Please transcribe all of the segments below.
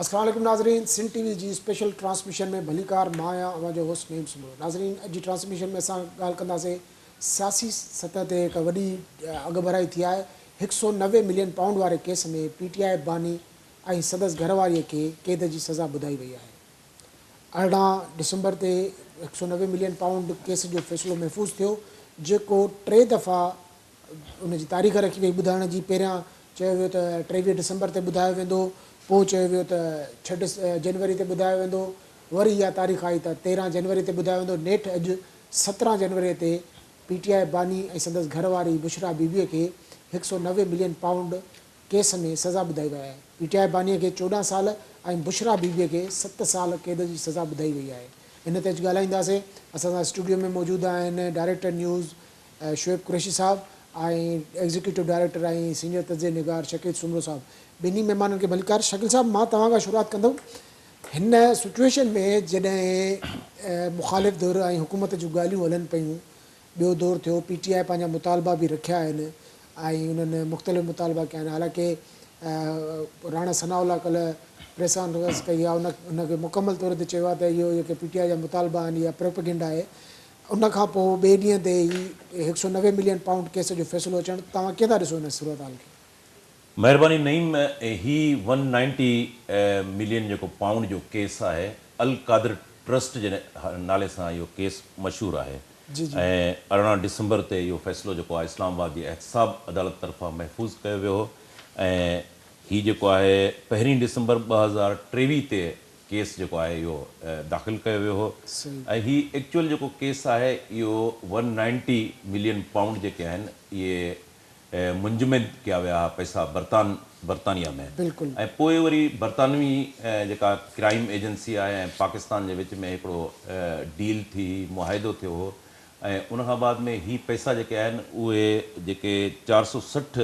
अस्सलाम वालेकुम नाज़रीन, सिंध टीवी जी स्पेशल ट्रांसमिशन में भलीकार मां आहियां अवां जो होस्ट नेम सुबुह। नाज़रीन, अॼु जी ट्रांसमिशन में असां ॻाल्हि कंदासीं सियासी सतह ते हिकु वॾी अॻभराई थी आहे। 190 मिलियन पाउंड वारे केस में PTI बानी ऐं संदसि घरवारीअ खे क़ैद जी सज़ा ॿुधाई वई आहे। 18 डिसंबर ते 190 मिलियन पाउंड केस जो फ़ैसिलो महफ़ूज़ थियो, जेको 3 दफ़ा उनजी तारीख़ रखी वई ॿुधाइण जी। पहिरियां चयो वियो त 23 डिसंबर ते ॿुधायो वेंदो, पोइ चयो वियो त 6 जनवरी ते ॿुधायो वेंदो, वरी इहा तारीख़ आई त 13 जनवरी ते ॿुधायो वेंदो। नेठि अॼु 17 जनवरी ते PTI बानी ऐं संदसि घरवारी बुशरा बीबीअ खे 190 मिलियन पाउंड केस में सज़ा ॿुधाई वई आहे। PTI बानीअ खे 14 साल ऐं बुशरा बीबीअ खे 7 साल क़ैद जी सज़ा ॿुधाई वई आहे। हिन ते अॼु ॻाल्हाईंदासीं। असां सां स्टूडियो में मौजूदु आहिनि डायरेक्टर न्यूज़ शुएब कुरैशी साहब ऐं एग्ज़ीक्यूटिव डायरेक्टर ऐं सीनियर तज़िए निगार शकील सुमरो साहब। ॿिन्ही महिमाननि खे भलीकार। शकील साहब, मां तव्हां खां शुरूआति कंदुमि। हिन सिचुएशन में जॾहिं मुख़ालिफ़ धुर ऐं हुकूमत जूं ॻाल्हियूं हलनि पियूं, ॿियो दौरु थियो, PTI पंहिंजा मुतालबा बि रखिया आहिनि ऐं उन्हनि मुख़्तलिफ़ मुतालबा कया आहिनि। हालांकि राणा सनाउल्ला कल्ह प्रेस कॉन्फ्रेंस कई आहे, उनखे मुकमल तौर ते चयो आहे त इहो जेके PTI जा मुतालबा आहिनि इहा प्रोपेगेंडा आहे। उनखां पोइ ॿिए ॾींहं ते ही 190 मिलियन पाउंड केस जो फ़ैसिलो अचणु, तव्हां कीअं था ॾिसो हिन सूरत हाल खे? महिरबानी नईम, ही 190 मिलियन जेको पाउंड जो केस आहे, अल कादिर ट्रस्ट जे नाले सां इहो केस मशहूरु आहे। ऐं 18 डिसंबर ते इहो फ़ैसिलो जेको आहे इस्लामाबाद जी एहतसाब अदालत तरफ़ां महफ़ूज़ कयो वियो हो। ऐं हीउ जेको आहे 1 डिसंबर 2023 ते केस जेको आहे इहो दाख़िल कयो वियो हो। ऐं हीउ एक्चुअल जेको केस आहे इहो 190 मिलियन पाउंड जेके आहिनि इहे मुंजमद कया विया पैसा बरतानिया में। ऐं पोइ वरी बरतानवी जेका क्राइम एजेंसी आहे ऐं पाकिस्तान जे विच में हिकिड़ो डील थी, मुआहिदो थियो हो। ऐं उनखां बाद में ही पैसा जेके आहिनि उहे जेके 460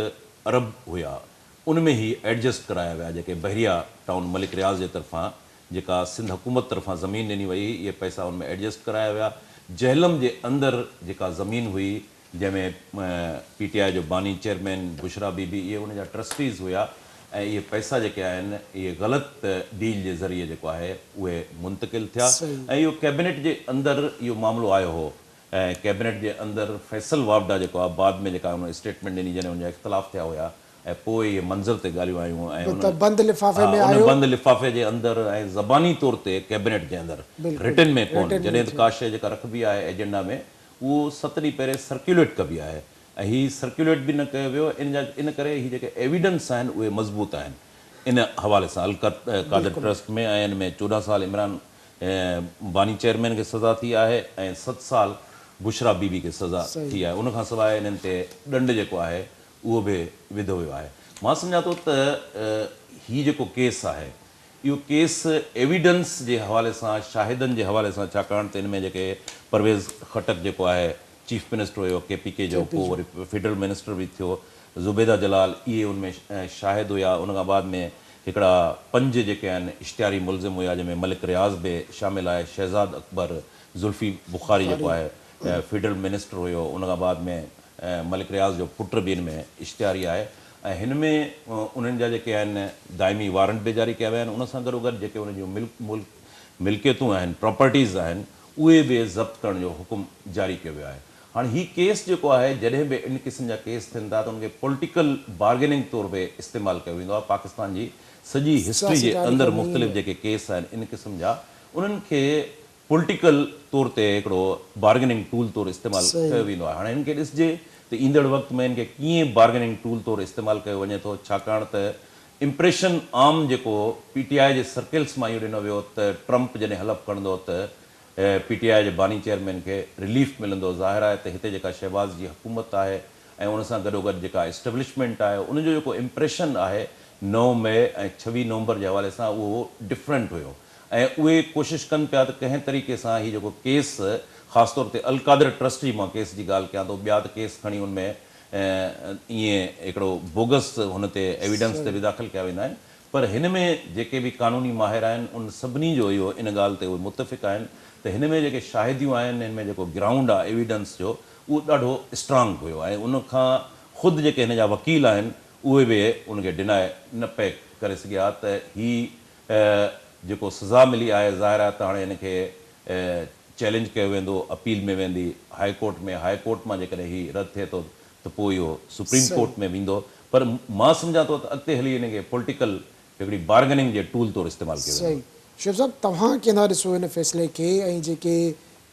अरब हुया, उन में ही एडजस्ट कराया विया। जेके बहरिया टाउन मलिक रियाज़ जे तरफ़ां जेका सिंध हुकूमत तरफ़ां ज़मीन ॾिनी वई, इहे पैसा उन में एडजस्ट कराया विया। जहलम जे अंदरि जेका ज़मीन हुई, जंहिंमें PTI जो बानी चेयरमैन बुशरा बीबी इहे उन जा ट्रस्टीज़ हुया, ऐं इहे पैसा जेके आहिनि इहे ग़लति डील जे ज़रिए जेको आहे उहे मुंतक़िल थिया। ऐं इहो कैबिनेट जे अंदरि इहो मामिलो आयो हो। ऐं कैबिनेट जे अंदरि फैसल वावडा जेको आहे बाद में जेका उन स्टेटमेंट ॾिनी, जॾहिं उनजा इख़्तिलाफ़ थिया हुया, ऐं पोइ इहे मंज़र ते ॻाल्हियूं आयूं ऐं उन बंदि लिफ़ाफ़े जे अंदरि ऐं ज़बानी तौर ते कैबिनेट जे अंदरि रिटन में कोन, जॾहिं त का शइ जेका रखबी आहे एजेंडा में उहो 7 ॾींहं पहिरें सर्कुलेट कबी आहे। ऐं हीअ सर्कुलेट बि न कयो वियो। इन करे हीअ जेके एविडेंस आहिनि उहे मज़बूत आहिनि इन हवाले सां। अल कादिर ट्रस्ट में ऐं इन में 14 साल इमरान बानी चेयरमैन खे सज़ा थी आहे ऐं 7 साल बुशरा बीबी खे सज़ा थी आहे। उनखां सवाइ इन्हनि ते ॾंड जेको आहे उहो बि विधो वियो आहे। मां सम्झां थो त हीउ जेको केस आहे इहो केस एविडेंस जे हवाले सां, शाहिदनि जे हवाले सां, छाकाणि त इन में जेके परवेज़ खटक जेको आहे चीफ मिनिस्टर हुयो KPK जो, पोइ वरी फेडरल मिनिस्टर बि थियो, ज़ुबैदा जलाल, इहे उनमें शाहिद हुया। उनखां बाद में हिकिड़ा 5 जेके आहिनि इश्तिहारी मुलज़िम हुया, जंहिंमें मलिक रियाज़ बि शामिल आहे, शहज़ाद अकबर, जुल्फ़ी बुखारी जेको आहे फेडरल मिनिस्टर हुयो। उनखां बाद में मलिक रियाज़ जो पुट बि हिन में इश्तिहारी आहे। ऐं हिन में उन्हनि जा जेके आहिनि दाइमी वारंट बि जारी कया विया आहिनि। उन सां गॾोगॾु जेके उन जूं मिल्कियतूं आहिनि, प्रॉपर्टीज़ आहिनि, उहे बि ज़ब्त करण जो हुकुम जारी कयो वियो आहे। हाणे हीउ केस जेको आहे, जॾहिं बि इन क़िस्म जा केस थियनि था त उनखे पॉलिटिकल बार्गेनिंग तौर ते इस्तेमालु कयो वेंदो आहे। पाकिस्तान जी सॼी हिस्ट्री जे अंदरि मुख़्तलिफ़ जेके केस आहिनि इन क़िस्म जा, उन्हनि खे पॉलिटिकल तौर ते हिकिड़ो बार्गेनिंग टूल तौरु इस्तेमालु कयो वेंदो आहे। हाणे हिन खे ॾिसजे त ईंदड़ वक़्त में हिनखे कीअं बार्गेनिंग टूल तौरु इस्तेमालु कयो वञे थो, छाकाणि त इम्प्रेशन आम जेको PTI जे सर्किल्स मां इहो ॾिनो वियो त ट्रंप जॾहिं हलफ़ खणंदो त PTI जे बानी चेयरमैन खे रिलीफ मिलंदो। ज़ाहिर आहे त हिते जेका शहबाज़ जी हुकूमत आहे ऐं उन सां गॾोगॾु जेका एस्टेब्लिशमेंट आहे, उनजो जेको इम्प्रेशन आहे 9 मई ऐं 26 नवंबर जे हवाले सां उहो डिफरेंट हुयो। ऐं उहे कोशिशि कनि पिया त कंहिं तरीक़े सां हीउ जेको केस, ख़ासि तौर ते अल कादिर ट्रस्ट जी मां केस जी ॻाल्हि कयां थो, ॿिया त केस खणी उनमें ईअं हिकिड़ो बोगस हुन ते एविडेंस ते बि दाख़िल कया वेंदा आहिनि। पर हिन में जेके बि क़ानूनी माहिर आहिनि उन सभिनी जो इहो इन ॻाल्हि ते उहे मुतफ़िक़ आहिनि त हिन में जेके शाहिदियूं आहिनि, हिन में जेको ग्राउंड आहे एविडेंस जो, उहो ॾाढो स्ट्रांग हुयो। ऐं उनखां ख़ुदि जेके हिन जा वकील आहिनि उहे बि उनखे डिनाए न पे करे सघिया त ही जेको सज़ा मिली आहे ज़ाहिर आहे त हाणे हिनखे चैलेंज कयो वेंदो, अपील में वेंदी हाई कोर्ट में, हाई कोर्ट मां जेकॾहिं हीउ रद्द थिए थो त पोइ इहो सुप्रीम कोर्ट में वेंदो। पर मां सम्झां थो त अॻिते हली हिनखे पॉलिटिकल हिकिड़ी बार्गेनिंग जे टूल तौरु इस्तेमालु कयो वेंदो। सही शुएब साहब, तव्हां कीअं ॾिसो हिन फ़ैसिले खे ऐं जेके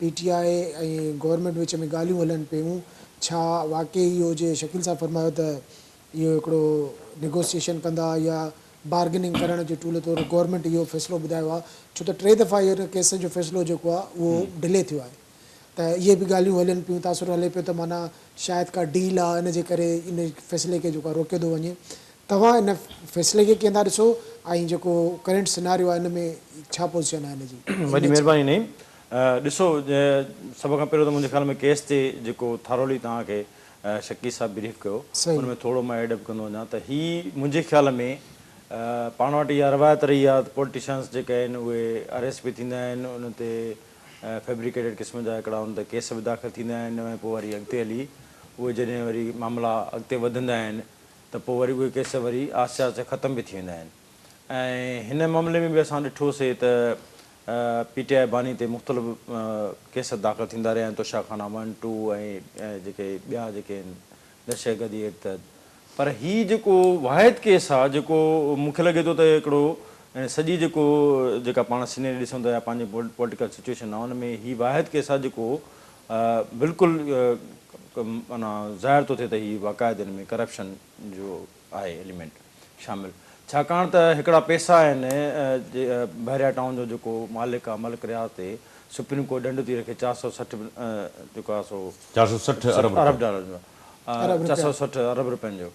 PTI ऐं गवर्नमेंट विच में ॻाल्हियूं हलनि पियूं, छा वाकई इहो जे शकील साहब फरमायो त इहो हिकिड़ो नेगोसिएशन कंदा या बार्गेनिंग करण जे टूल तौरु गवर्नमेंट इहो फ़ैसिलो ॿुधायो आहे, छो त 3 दफ़ा इहो केस जो फ़ैसिलो जेको आहे उहो डिले थियो आहे, त इहे बि ॻाल्हियूं हलनि पियूं, तासुर हले पियो त माना शायदि का डील आहे इन जे करे इन फ़ैसिले खे जेको आहे रोकियो थो वञे। तव्हां इन फ़ैसिले खे कीअं था ॾिसो ऐं जेको करंट सिनारियो आहे इन में छा पोज़ीशन आहे हिन जी? वॾी महिरबानी नहीं ॾिसो, सभ खां पहिरियों त मुंहिंजे ख़्याल में केस ते जेको थारोली तव्हांखे शकील साहब ब्रीफ कयो हुन में थोरो मां एडअप कंदो वञा त हीअ मुंहिंजे ख़्याल में पाण वटि इहा रवायत रही आहे त पॉलिटिशियन्स जेके आहिनि उहे अरेस्ट बि थींदा आहिनि, उन ते फैब्रिकेटेड क़िस्म जा हिकिड़ा उन ते केस बि दाख़िल थींदा आहिनि, ऐं पोइ वरी अॻिते हली उहे जॾहिं वरी मामला अॻिते वधंदा आहिनि त पोइ वरी उहे केस वरी आहिस्ते आहिस्ते ख़तम बि थी वेंदा आहिनि। ऐं हिन मामले में बि असां ॾिठोसीं त PTI बानी ते मुख़्तलिफ़ केस दाख़िल थींदा रहिया आहिनि, तोशाखाना 1, 2 ऐं जेके ॿिया जेके आहिनि दहशतगर्दी एक्ट तहत। पर हीउ जेको वाहिद केस आहे जेको मूंखे लॻे थो त हिकिड़ो सॼी जेका पाण सीनरी ॾिसूं था या पंहिंजी पॉलिटिकल सिचुएशन आहे उन में हीउ वाहिद केस आहे जेको बिल्कुलु माना ज़ाहिर थो थिए त हीउ बाक़ाइदे में करप्शन जो आहे एलिमेंट शामिलु, छाकाणि त हिकिड़ा पैसा आहिनि बहरिया टाउन जो जेको मालिक आहे मलिक रियाज़ ते सुप्रीम कोर्ट ॾंड थी रखे 460 जेको आहे सो 460 अरब डॉलर जो 460 अरब रुपयनि जो,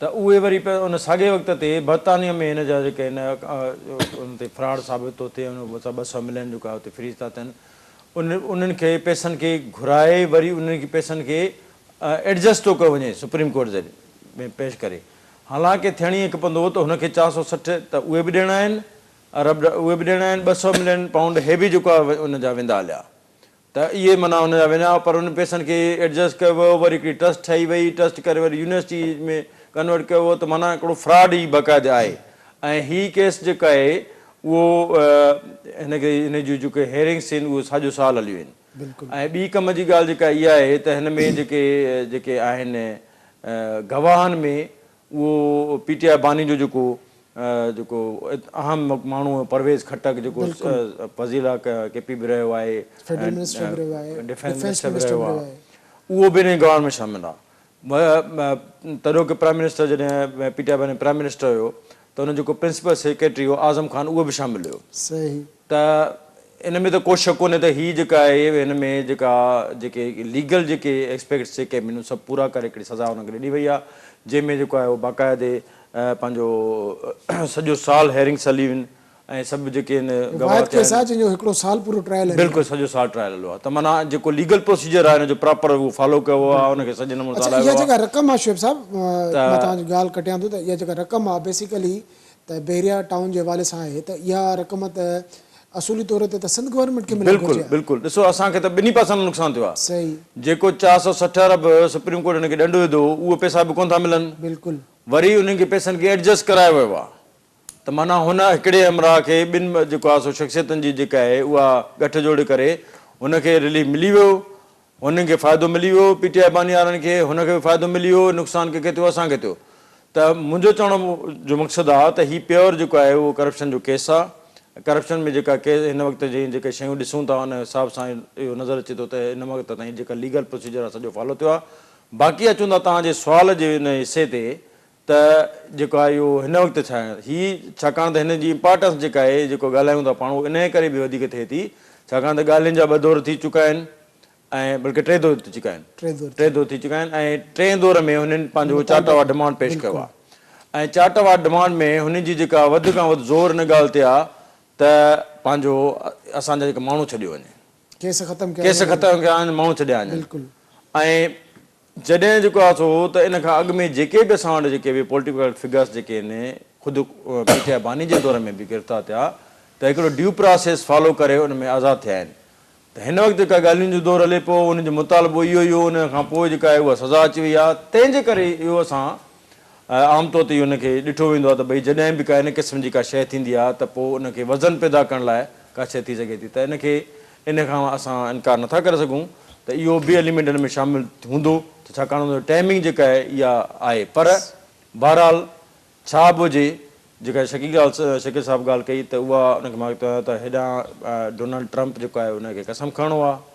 त उहे वरी उन साॻे वक़्त ते बर्तानिया में हिन जा जेके उन ते फ्रॉड साबित थो थिए, उन 200 मिलियन जेको आहे उते फ्रीज़ था थियनि, उन्हनि खे पैसनि खे घुराए वरी उन्हनि खे पैसनि खे एडजस्ट थो कयो वञे सुप्रीम कोर्ट जे में पेश करे, हालांकि थियणी खपंदो हो त हुनखे 460 त उहे बि ॾियणा आहिनि अरब, उहे बि ॾियणा आहिनि 200 मिलियन पाउंड हे बि जेको आहे उनजा वेंदा हलिया, त इहे माना हुनजा वेंदा, पर उन पैसनि खे एडजस्ट कयो वियो, वरी हिकिड़ी ट्रस्ट ठाही वई, ट्रस्ट करे वरी यूनिवर्सिटी में कन्वर्ट कयो वियो, त माना हिकिड़ो फ्रॉड ई बाक़ाइदे आहे। ऐं हीअ केस जेका आहे उहो हिनखे हिन जूं जेके हेयरिंग्स आहिनि उहे साॼो साल हलियूं आहिनि। ऐं ॿी कम जी ॻाल्हि जेका इहा आहे त हिन में जेके आहिनि गवाहनि में उहो PTI बानी जो जेको अहम माण्हू परवेज़ खटक जेको फज़ीला KP बि रहियो आहे, डिफेंस मिनिस्टर बि रहियो आहे, उहो बि हिन गवाहनि में शामिलु आहे। तॾहिं की प्राइम मिनिस्टर जॾहिं PTI बानी प्राइम मिनिस्टर हुयो त हुन जेको प्रिंसिपल सेक्रेटरी हो आज़म ख़ान उहो बि शामिलु हुयो। त इन में त को शक कोन्हे त हीअ जेका आहे हिन में जेके लीगल जेके एक्सपेक्ट्स जेके आहिनि सभु पूरा करे हिकिड़ी सज़ा हुनखे ॾिनी वई आहे, जंहिंमें जेको आहे उहो बाक़ाइदे पंहिंजो सॼो साल हेयरिंग्स हलियूं आहिनि ऐं सभु जेके आहिनि हिकिड़ो साल पूरो ट्रायल, बिल्कुलु सॼो साल ट्रायल हलियो आहे, त माना जेको लीगल प्रोसीजर आहे हिन जो प्रॉपर उहो फॉलो कयो आहे, हुनखे सॼे नमूने सां इहा जेका रक़म आहे शुएब साहब, मां तव्हांजी ॻाल्हि कटियां थो, त इहा जेका रक़म आहे बेसिकली त बहरिया टाउन जे हवाले सां आहे, त इहा रक़म त असुली तौर ते त सिंध गवर्नमेंट खे मिलणी घुरिजे। बिल्कुलु ॾिसो, असांखे त ॿिन्ही पासनि नुक़सानु थियो आहे। सही, जेको 460 अरब सुप्रीम कोर्ट हिनखे ॾंड विधो उहे पैसा बि कोन था मिलनि, बिल्कुलु वरी उन्हनि खे पैसनि खे एडजस्ट करायो वियो आहे, त माना हुन हिकिड़े हमरा खे ॿिनि जेको आहे सो शख़्सियतनि जी जेका आहे उहा गठजोड़ करे हुनखे रिलीफ मिली वियो, हुननि खे फ़ाइदो मिली वियो, PTI बानी वारनि खे हुनखे बि फ़ाइदो मिली वियो, नुक़सानु कंहिंखे थियो असांखे थियो। त मुंहिंजो चवण जो मक़सदु आहे त हीउ प्योर जेको आहे उहो करप्शन जो केस आहे। करप्शन में जेका हिन वक़्त जी जेके शयूं ॾिसूं था उन हिसाब सां इहो नज़र अचे थो त हिन वक़्त ताईं जेका लीगल प्रोसीजर आहे सॼो फॉलो थियो आहे। बाक़ी अचूं था तव्हांजे सुवाल जे हिन हिसे ते त जेको आहे इहो हिन वक़्तु छा आहे हीअ, छाकाणि त हिन जी इम्पोर्टेंस जेका आहे जेको ॻाल्हायूं था पाण इन करे बि वधीक थिए थी, छाकाणि त ॻाल्हियुनि जा 2 दौर थी चुका आहिनि ऐं बल्कि 3 दौर थी चुका आहिनि, 3 दौर थी चुका आहिनि ऐं 3 दौर में हुननि पंहिंजो चार्टरवाद डिमांड पेश कयो आहे। ऐं चार्टरवाद डिमांड में हुननि जी जेका वधि खां वधि ज़ोर हिन ॻाल्हि ते आहे त पंहिंजो असांजा जेके माण्हू छॾियो वञे, केस ख़तमु कया आहिनि, माण्हू छॾिया आहिनि। ऐं जॾहिं जेको आहे सो त इन खां अॻु में जेके बि असां वटि जेके बि पॉलिटिकल फिगर्स जेके आहिनि ख़ुदि PTI बानी जे दौर में बि गिरफ़्तार थिया त हिकिड़ो ड्यू प्रोसेस फॉलो करे उन में आज़ादु थिया आहिनि। त हिन वक़्तु जेका ॻाल्हियुनि जो दौरु हले पियो उनजो मुतालबो इहो ई हो, उन खां पोइ जेका आहे उहा सज़ा अची वई आहे। तंहिंजे करे इहो असां आमतौर ते हुनखे ॾिठो वेंदो आहे त भई जॾहिं बि का इन क़िस्म जी का शइ थींदी आहे त पोइ उनखे वज़न पैदा करण लाइ का शइ थी सघे थी त इनखे इन खां असां इनकार नथा करे सघूं त इहो बि एलिमेंट हिन में शामिलु हूंदो त छाकाणि हुन टाइमिंग जेका आहे इहा आहे पर बहरहाल छा बि हुजे जेका शकील साहिबु ॻाल्हि कई त उहा उनखे मां चवां त हेॾां डोनाल्ड ट्रंप जेको आहे उनखे कसम खणणो आहे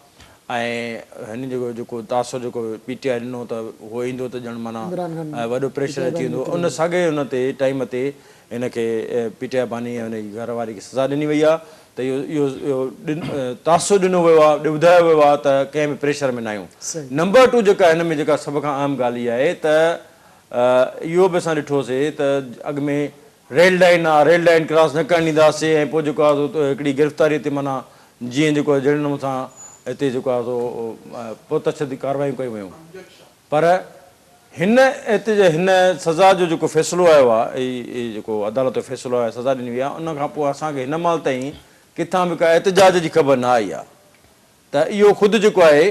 ऐं हिन जेको तासो जेको PTI ॾिनो त उहो ईंदो त ॼण माना वॾो प्रेशर अची वेंदो उन साॻे हुन ते टाइम ते हिनखे PTI बानी ऐं हुनजी घरवारी खे सज़ा ॾिनी वई आहे त इहो तासो ॾिनो वियो आहे ॿुधायो वियो आहे त कंहिं बि प्रेशर में न आहियूं। नंबर 2 जेका हिन में जेका सभ खां अहम ॻाल्हि इहा आहे त इहो बि असां ॾिठोसीं त अॻु में रेल लाइन आहे रेल लाइन क्रॉस न करणु ॾींदासीं ऐं पोइ जेको आहे हिकिड़ी गिरफ़्तारी ते माना जीअं जेको आहे जहिड़े नमूने सां हिते जेको आहे पोइ तशददी कार्रवायूं कयूं वयूं पर हिन सज़ा जो जेको फ़ैसिलो आयो आहे इहो जेको अदालत जो फ़ैसिलो आहे सज़ा ॾिनी वई आहे उन खां पोइ असांखे हिन महिल ताईं किथां बि का एतिजाज जी ख़बर न आई आहे त इहो ख़ुदि जेको आहे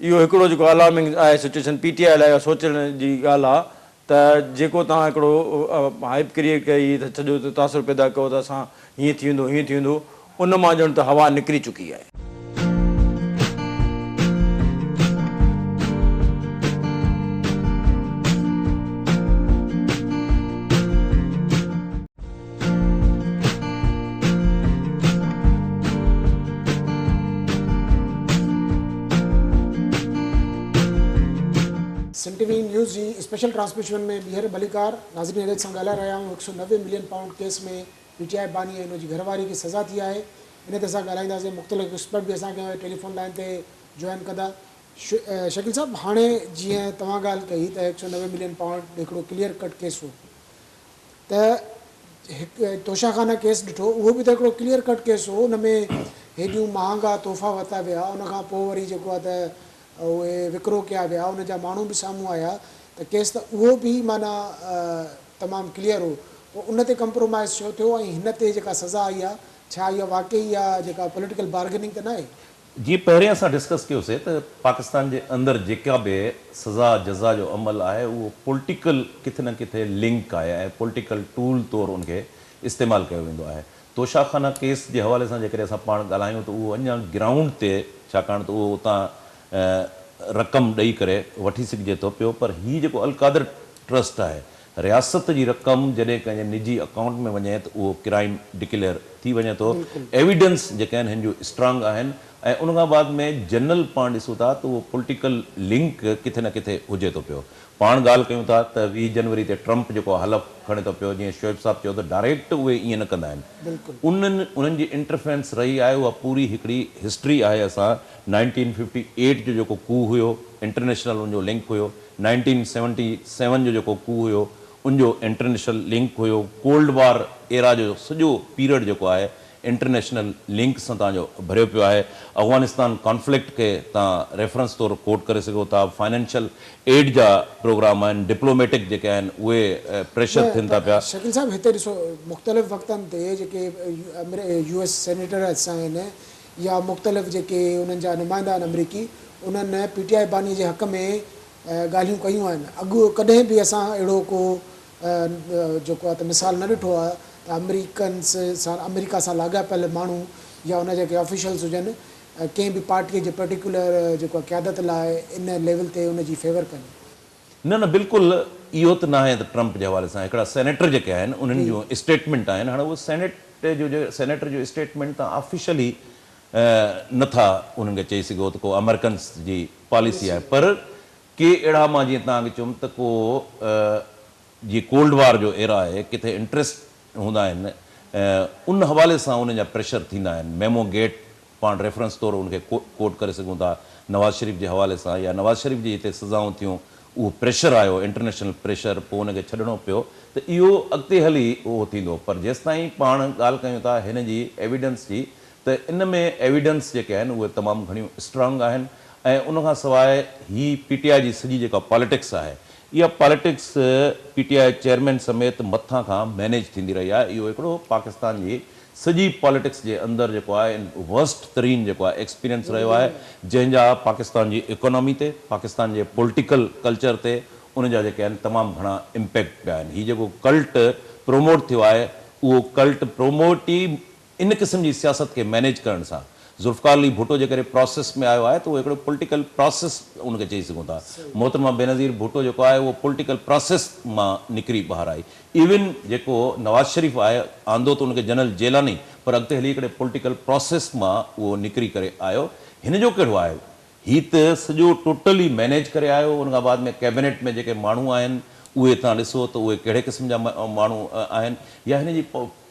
इहो हिकिड़ो जेको अलार्मिंग आहे सिचुएशन PTI लाइ सोचण जी ॻाल्हि आहे त जेको तव्हां हिकिड़ो हाइप क्रिएट कई त सॼो तासुर पैदा कयो त असां हीअं थी वेंदो उन मां ॼण त हवा निकिरी चुकी आहे। सन TV न्यूज़ जी स्पेशल ट्रांसमिशन में ॿीहर भलीकार नाज़रीन सां ॻाल्हाए रहिया आहियूं 190 मिलियन पाउंड केस में PTI बानी ऐं हुनजी घरवारी खे सज़ा थी आहे इन ते असां ॻाल्हाईंदासीं मुख़्तलिफ़ एक्सपर्ट बि असांखे टेलीफोन लाइन ते जॉइन कंदा। शकील साहब हाणे जीअं तव्हां ॻाल्हि कई त 190 मिलियन पाउंड हिकिड़ो क्लियर कट केस हो त हिकु तोशाखाना केस ॾिठो उहो बि त हिकिड़ो क्लियर कट केस हो हुन में हेॾियूं महांगा तोहफ़ा वरिता विया उनखां पोइ वरी जेको आहे त उहे विकिरो कया विया उन जा माण्हू बि साम्हूं आया त केस त उहो बि माना तमामु क्लियर हो पोइ उन ते कंप्रोमाइज़ छो थियो ऐं हिन ते जेका सज़ा आई आहे छा इहा वाक़ई आहे जेका पॉलिटिकल बार्गेनिंग त न आहे? जी पहिरें असां डिस्कस कयोसीं त पाकिस्तान जे अंदरि जेका बि सज़ा जज़ा जो अमल आहे उहो पॉलिटिकल किथे न किथे लिंक आहे ऐं पॉलिटिकल टूल तौरु उनखे इस्तेमालु कयो वेंदो आहे। तोशाखाना केस जे हवाले सां जेकॾहिं असां पाण ॻाल्हायूं त उहो अञा ग्राउंड ते छाकाणि त उहो उतां रक़म ॾेई करे वठी सघिजे थो पियो पर हीअ जेको अलकादर ट्रस्ट आहे रियासत जी रक़म जॾहिं कंहिंजे निजी अकाउंट में वञे त उहो क्राइम डिक्लेयर थी वञे थो। एविडेंस जेके आहिनि हिन जो स्ट्रांग आहिनि ऐं उन खां बाद में जनरल पाण ॾिसूं था त उहो पॉलिटिकल लिंक किथे न किथे हुजे थो पियो। पाण ॻाल्हि कयूं था त 20 जनवरी ते ट्रंप जेको हलफ़ खणे थो पियो जीअं शोएब साहब चयो त डायरेक्ट उहे ईअं न कंदा आहिनि उन्हनि जी इंटरफेरेंस रही आहे उहा पूरी हिकिड़ी हिस्ट्री आहे। असां 1958 जो जेको कू हुयो इंटरनेशनल उनजो लिंक हुयो 1977 जो जेको कू हुयो उनजो इंटरनेशनल लिंक हुयो कोल्ड वार एरा जो सॼो पीरियड जेको आहे इंटरनेशनल लिंक सां तव्हांजो भरियो पियो आहे। अफ़गानिस्तान कॉन्फ्लिक्ट खे तव्हां रेफरेंस तौरु कोट करे सघो था। फाइनेंशियल एड जा प्रोग्राम आहिनि डिप्लोमेटिक जेके आहिनि उहे प्रेशर थियनि था पिया। शकील साहब हिते ॾिसो मुख़्तलिफ़ वक़्तनि ते जेके US सेनेटर आहिनि या मुख़्तलिफ़ जेके उन्हनि जा नुमाइंदा आहिनि अमरीकी उन्हनि PTI बानी जे हक़ में ॻाल्हियूं कयूं आहिनि। अॻु कॾहिं बि असां अहिड़ो को जेको आहे त मिसाल न ॾिठो आहे त अमेरिका सां लाॻापियल माण्हू या उन जेके ऑफिशियल्स हुजनि कंहिं बि पार्टीअ जे पर्टिकुलर जेको क़यादत लाइ इन लेवल ते उनजी फेवर कनि। न बिल्कुलु इहो त न आहे त ट्रंप जे हवाले सां हिकिड़ा सेनेटर जेके आहिनि उन्हनि जूं स्टेटमेंट आहिनि। हाणे उहो सेनेटर जो स्टेटमेंट तव्हां ऑफिशियली नथा उन्हनि खे चई सघो त को अमेरिकन्स जी पॉलिसी आहे पर के अहिड़ा मां जीअं तव्हांखे चयुमि त को जीअं कोल्ड वार जो एरा आहे किथे इंट्रस्ट हूंदा आहिनि उन हवाले सां उन जा प्रेशर थींदा आहिनि। मेमो गेट पाण रेफरेंस तौरु उनखे कोट करे सघूं था नवाज़ शरीफ़ जे हवाले सां या नवाज़ शरीफ़ जी हिते सज़ाऊं थियूं उहो प्रेशर आयो इंटरनेशनल प्रेशर पोइ उनखे छॾिणो पियो त इहो अॻिते हली उहो थींदो। पर जेसिताईं पाण ॻाल्हि कयूं था हिन जी एविडेंस जी त इन में एविडेंस जेके आहिनि उहे तमामु घणियूं स्ट्रांग आहिनि ऐं उनखां सवाइ ही PTI जी सॼी जेका पॉलिटिक्स आहे इहा पॉलिटिक्स PTI चेयरमैन समेत मथां खां मैनेज थींदी रही आहे। इहो हिकिड़ो पाकिस्तान जी सॼी पॉलिटिक्स जे अंदरि जेको आहे वर्स्ट तरीन जेको आहे एक्सपीरियंस रहियो आहे जंहिंजा पाकिस्तान जी इकोनॉमी ते पाकिस्तान जे पॉलिटिकल कल्चर ते उन जा जेके आहिनि तमामु घणा इम्पैक्ट पिया आहिनि। हीउ जेको कल्ट प्रोमोट थियो आहे उहो कल्ट प्रोमोट ई इन क़िस्म जी सियासत खे मैनेज करण सां ज़ुल्फ़िकार अली भुट्टो जे करे प्रोसेस में आयो आहे त उहो हिकिड़ो पॉलिटिकल प्रोसेस उनखे चई सघूं था। मोहतरमा बेनज़ीर भुट्टो जेको आहे उहो पॉलिटिकल प्रोसेस मां निकिरी ॿाहिरि आई। इवन जेको नवाज़ शरीफ़ आहे आंदो त उनखे जनरल जेलानी, पर अॻिते हली हिकिड़े पॉलिटिकल प्रोसेस मां उहो निकिरी करे आयो। हिन जो कहिड़ो आहे, हीउ त सॼो टोटली मैनेज करे आयो। उन खां बाद में कैबिनेट में जेके माण्हू आहिनि उहे तव्हां ॾिसो त उहे कहिड़े क़िस्म जा माण्हू आहिनि, या हिन जी